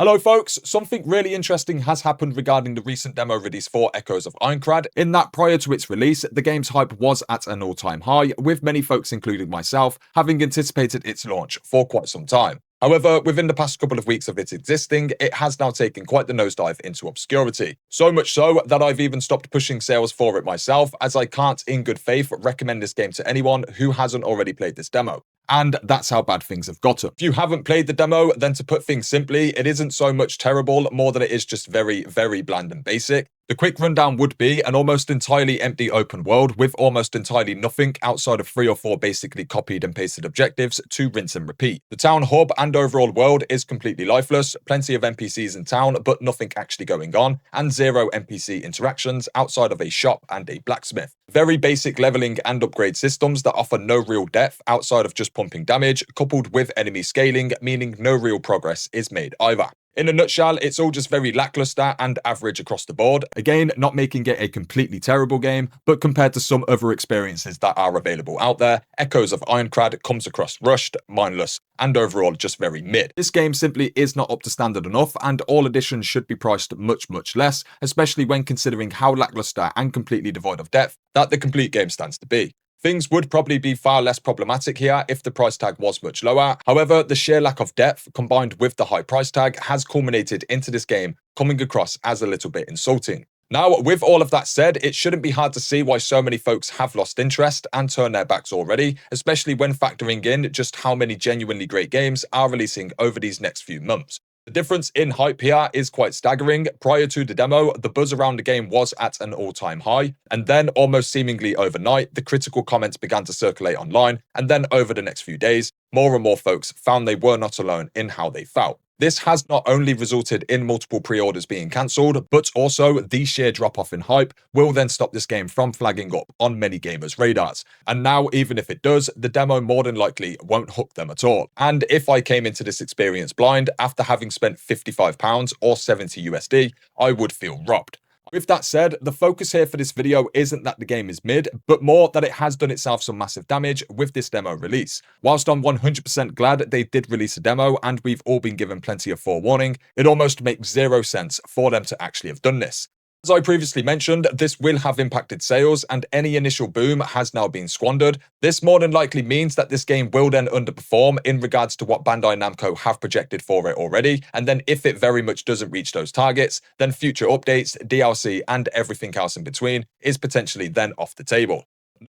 Hello folks, something really interesting has happened regarding the recent demo release for Echoes of Aincrad, in that prior to its release, the game's hype was at an all-time high, with many folks including myself having anticipated its launch for quite some time. However, within the past couple of weeks of its existing, it has now taken quite the nosedive into obscurity. So much so that I've even stopped pushing sales for it myself, as I can't in good faith recommend this game to anyone who hasn't already played this demo. And that's how bad things have gotten. If you haven't played the demo, then to put things simply, it isn't so much terrible, more than it is just very, very bland and basic. The quick rundown would be an almost entirely empty open world with almost entirely nothing outside of 3 or 4 basically copied and pasted objectives to rinse and repeat. The town hub and overall world is completely lifeless, plenty of NPCs in town but nothing actually going on, and 0 NPC interactions outside of a shop and a blacksmith. Very basic leveling and upgrade systems that offer no real depth outside of just pumping damage, coupled with enemy scaling, meaning no real progress is made either. In a nutshell, it's all just very lackluster and average across the board. Again, not making it a completely terrible game, but compared to some other experiences that are available out there, Echoes of Aincrad comes across rushed, mindless, and overall just very mid. This game simply is not up to standard enough, and all additions should be priced much, much less, especially when considering how lackluster and completely devoid of depth that the complete game stands to be. Things would probably be far less problematic here if the price tag was much lower. However, the sheer lack of depth combined with the high price tag has culminated into this game coming across as a little bit insulting. Now, with all of that said, it shouldn't be hard to see why so many folks have lost interest and turned their backs already, especially when factoring in just how many genuinely great games are releasing over these next few months. The difference in hype here is quite staggering. Prior to the demo, the buzz around the game was at an all-time high, and then almost seemingly overnight, the critical comments began to circulate online, and then over the next few days, more and more folks found they were not alone in how they felt. This has not only resulted in multiple pre-orders being cancelled, but also the sheer drop-off in hype will then stop this game from flagging up on many gamers' radars. And now, even if it does, the demo more than likely won't hook them at all. And if I came into this experience blind after having spent £55 or 70 USD, I would feel robbed. With that said, the focus here for this video isn't that the game is mid, but more that it has done itself some massive damage with this demo release. Whilst I'm 100% glad they did release a demo and we've all been given plenty of forewarning, it almost makes 0 sense for them to actually have done this. As I previously mentioned, this will have impacted sales, and any initial boom has now been squandered. This more than likely means that this game will then underperform in regards to what Bandai Namco have projected for it already, and then if it very much doesn't reach those targets, then future updates, DLC, and everything else in between is potentially then off the table.